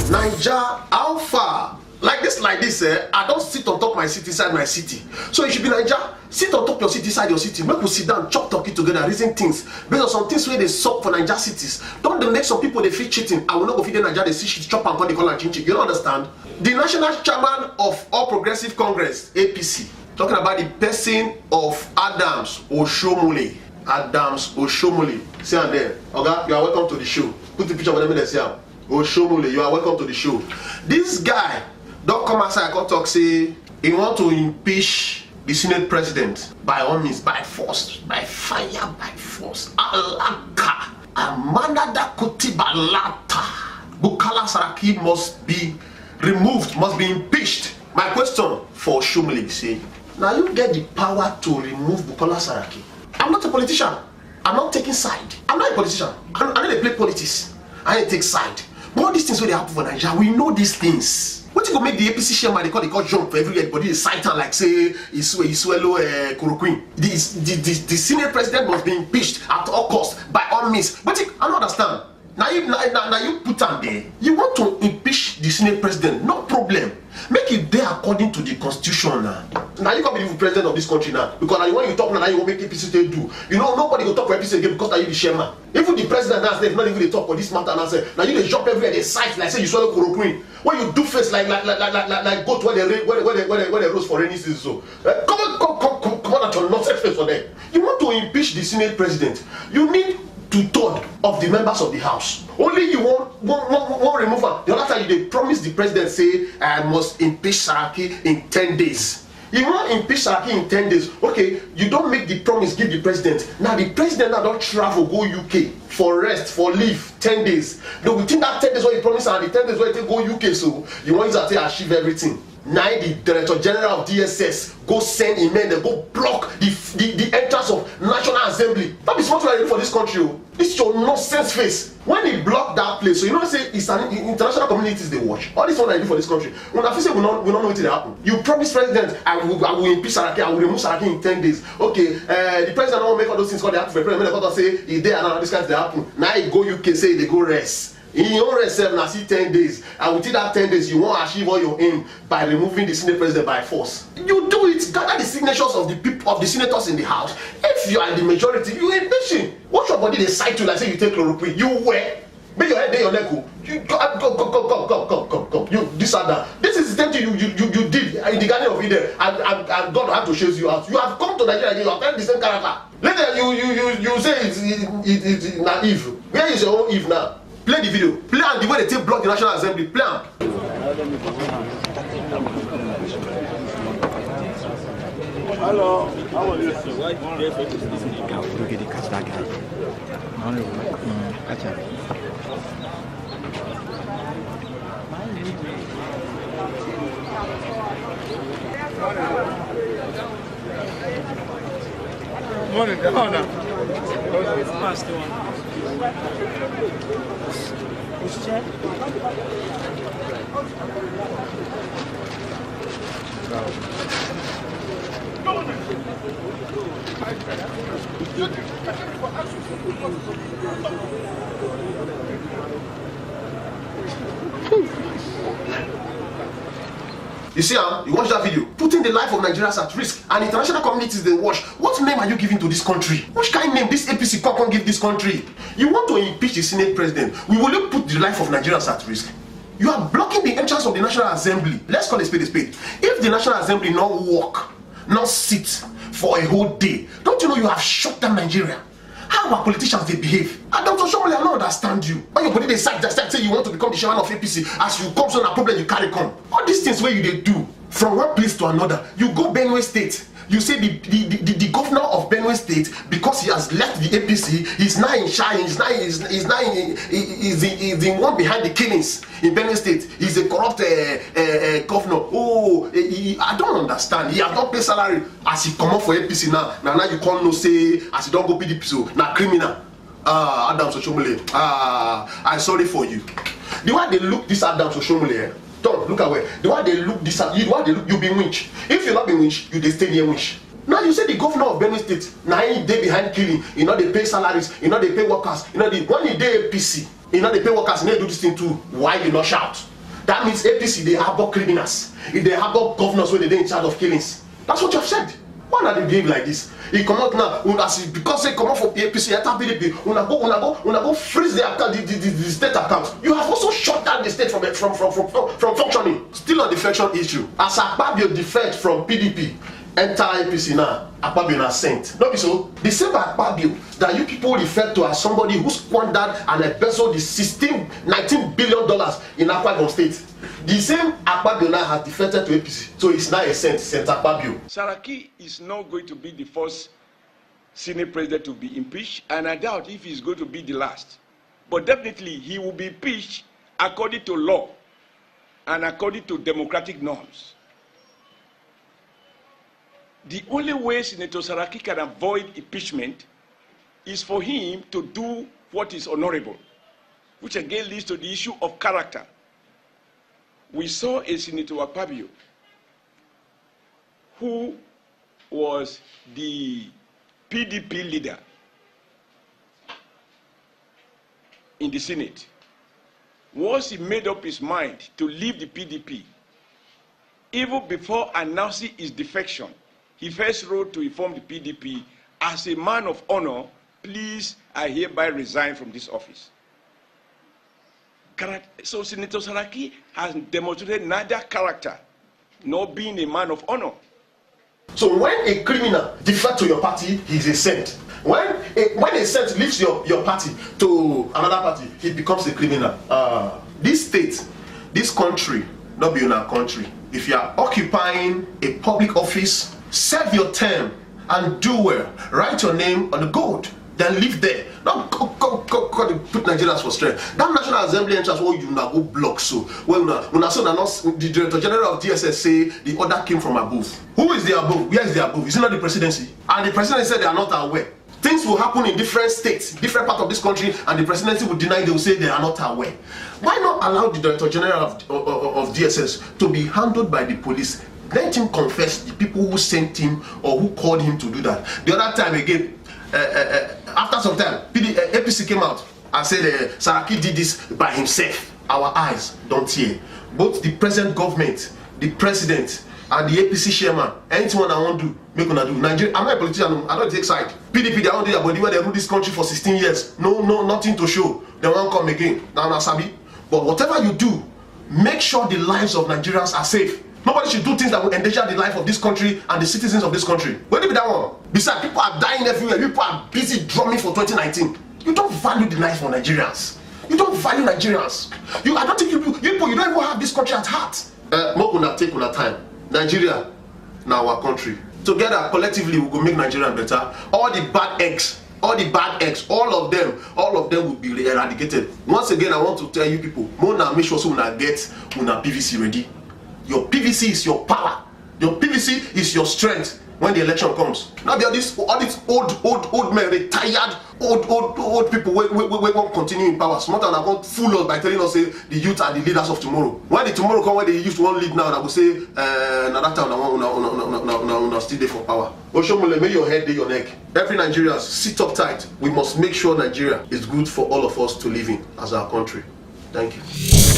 Naija, how far? Like this, I don't sit on top my city side my city. So it should be Naija, sit on top your city side your city. Make we sit down, chop talking together, reason things. Based on some things where they suck for Naija cities. Don't the make some people they feel cheating. I will not go feed Naija, they see shit, chop and call and chinchi. You don't understand? The national chairman of All Progressive Congress, APC, talking about the person of Adams Oshomole. Adams Oshomole. See on there. Okay, you are welcome to the show. Put the picture of them in the see. Oshomole, you are welcome to the show. This guy don't come outside and talk say he want to impeach the Senate president by all means, by force, by fire, by force. Alaka, Amanda Dakoti Balata, Bukola Saraki must be removed, must be impeached. My question for Oshomole is say, now you get the power to remove Bukola Saraki. I'm not a politician. I'm not taking side. I'm not a politician. I know they play politics. I ain't take side. But all these things when they happen for Nigeria, we know these things. What you go make the APC chairman they call jump for everybody they cite and like say Isuelo Kuroquin. The senior president must be impeached at all costs by all means. But I don't understand. Now you put on there. You want to impeach the Senate president, no problem. Make it there according to the constitution now. Now you can be the president of this country now. Because now when you talk now you will make APC to do. You know nobody will talk for APC again because now you the chairman. Even the president now say not even they talk for this matter now say now you they jump everywhere they cite like say you swallow chloroquine. When you do face like goat where they rose for rainy season so. Come on at your nonsense face for them. You want to impeach the Senate president. You need 2/3 of the members of the house. Only you won't remove her. The other time they promised the president say I must impeach Saraki in 10 days. You want impeach Saraki in 10 days. Okay, you don't make the promise, give the president. Now the president now don't travel, go UK for rest, for leave, 10 days. Though within that 10 days what you promise and the 10 days where you go UK, so you want to achieve everything. Now the Director General of DSS go send email, they go block the entrance of National Assembly. That be smart for this country. This is your nonsense face. When they block that place, so you know say it's an international communities they watch. All this one I do for this country. When I say we don't know what will happen. You promise president I will impeach Saraki, I will remove Saraki in 10 days. Okay, the president won't make all those things called they happen for the president. When they say he's there and all this kind of they happen. Now he go UK say they go rest. In your own reserve now see 10 days and within that 10 days you won't achieve all your aim by removing the Senate president by force. You do it, gather the signatures of the people of the senators in the house. If you are the majority, you impeach him. Watch your body they cite you like say you take chloroquine. You wear, make your head there your neck. You go. You this and that. This is the thing you did in the Garden of Eden and God had to chase you out. You have come to Nigeria again, you have the same character. Later you say it's naive. Where is your own Eve now? Play the video. Play and the way they take block the National Assembly. Play on. Hello. How are you? Why do you focus on this guy? We're going to catch that guy. Catch him. Morning, Donna. It's past the one. Which chair? You see, you watch that video, putting the life of Nigerians at risk, and international communities they watch. What name are you giving to this country? Which kind of name this APC can't give this country? You want to impeach the Senate president? We will put the life of Nigerians at risk. You are blocking the entrance of the National Assembly. Let's call a spade a spade. If the National Assembly not walk, not sit for a whole day, don't you know you have shut down Nigeria? How our politicians they behave? And Dr. Oshomole, I don't understand you. When you put it aside, just say you want to become the chairman of APC, as you come to a problem you carry come. All these things where you they do from one place to another. You go Benue State. You say the governor of Benue State, because he has left the APC, he's now in shine, he's the one behind the killings in Benue State. He's a corrupt governor. Oh, I don't understand. He has not paid salary as he come up for APC now. Now you can't no say as he don't go PDP, so now criminal. Adams Oshomole. I'm sorry for you. The way they look this Adams Oshomole. Don't look away. The way they look this, you be winch. If you not be winch, you they stay near winch. Now you say the governor of Benue State, now he dey behind killing. You know they pay salaries. You know they pay workers. You know when he dey APC, you know they pay workers. You know they do this thing too. Why you not shout? that means APC they harbor criminals. If they harbor governors when they in charge of killings. That's what you have said. Why not they behave like this? He come out now, because they come out for APC, PDP, una go freeze the account, the state account. You have also shut down the state from functioning. Still on the faction issue. As Akpabio defect from PDP, enter APC now, Akpabio na sent. Not be so. The same Akpabio that you people refer to as somebody who squandered and embezzled the $19 billion in Akwa Ibom State. The same Akpabio now has defected to APC, so it's now a Saint Akpabio. Saraki is not going to be the first Senate president to be impeached, and I doubt if he's going to be the last. But definitely he will be impeached according to law and according to democratic norms. The only way Senator Saraki can avoid impeachment is for him to do what is honorable, which again leads to the issue of character. We saw a Senator Akpabio who was the PDP leader in the Senate. Once he made up his mind to leave the PDP, even before announcing his defection, he first wrote to inform the PDP, as a man of honor, please, I hereby resign from this office. So Senator Saraki has demonstrated neither character nor being a man of honor. So when a criminal defects to your party, he's a saint. When a saint leaves your party to another party, he becomes a criminal. This state, this country, not be in our country. If you are occupying a public office, serve your term and do well. Write your name on the gold. Then live there. Don't put Nigerians for strength. That National Assembly entrance where you now go block so. Well, the Director General of DSS say the order came from above. Who is the above? Where is the above? Is it not the presidency? And the presidency said they are not aware. Things will happen in different states, different parts of this country, and the presidency will deny, they will say they are not aware. Why not allow the Director General of DSS to be handled by the police? Let him confess the people who sent him or who called him to do that. The other time again, after some time, APC came out and said Saraki did this by himself. Our eyes don't hear. Both the present government, the president, and the APC chairman, anything I want to do, make una do. Nigeria, I'm not a politician, I don't take side. PDP, they don't do their body when they rule this country for 16 years. No, nothing to show. They won't come again. Now, Sabi. But whatever you do, make sure the lives of Nigerians are safe. Nobody should do things that will endanger the life of this country and the citizens of this country. Where did be that one? Besides, people are dying everywhere. People are busy drumming for 2019. You don't value the life of Nigerians. You don't value Nigerians. I don't think you don't even have this country at heart. More gonna take on time. Nigeria, now our country. Together, collectively, we will make Nigeria better. All the bad eggs, all of them will be eradicated. Once again, I want to tell you people, Mona, make sure so una get una PVC ready. Your PVC is your power. Your PVC is your strength when the election comes. Now there are all these old men, retired old people we won't continue in power. Smart and I won't fool us by telling us say the youth are the leaders of tomorrow. When the tomorrow come, when the youth won't lead now, I will say now that time una still there for power. Oshomole, may your head dey your neck. Every Nigerian sit up tight. We must make sure Nigeria is good for all of us to live in as our country. Thank you.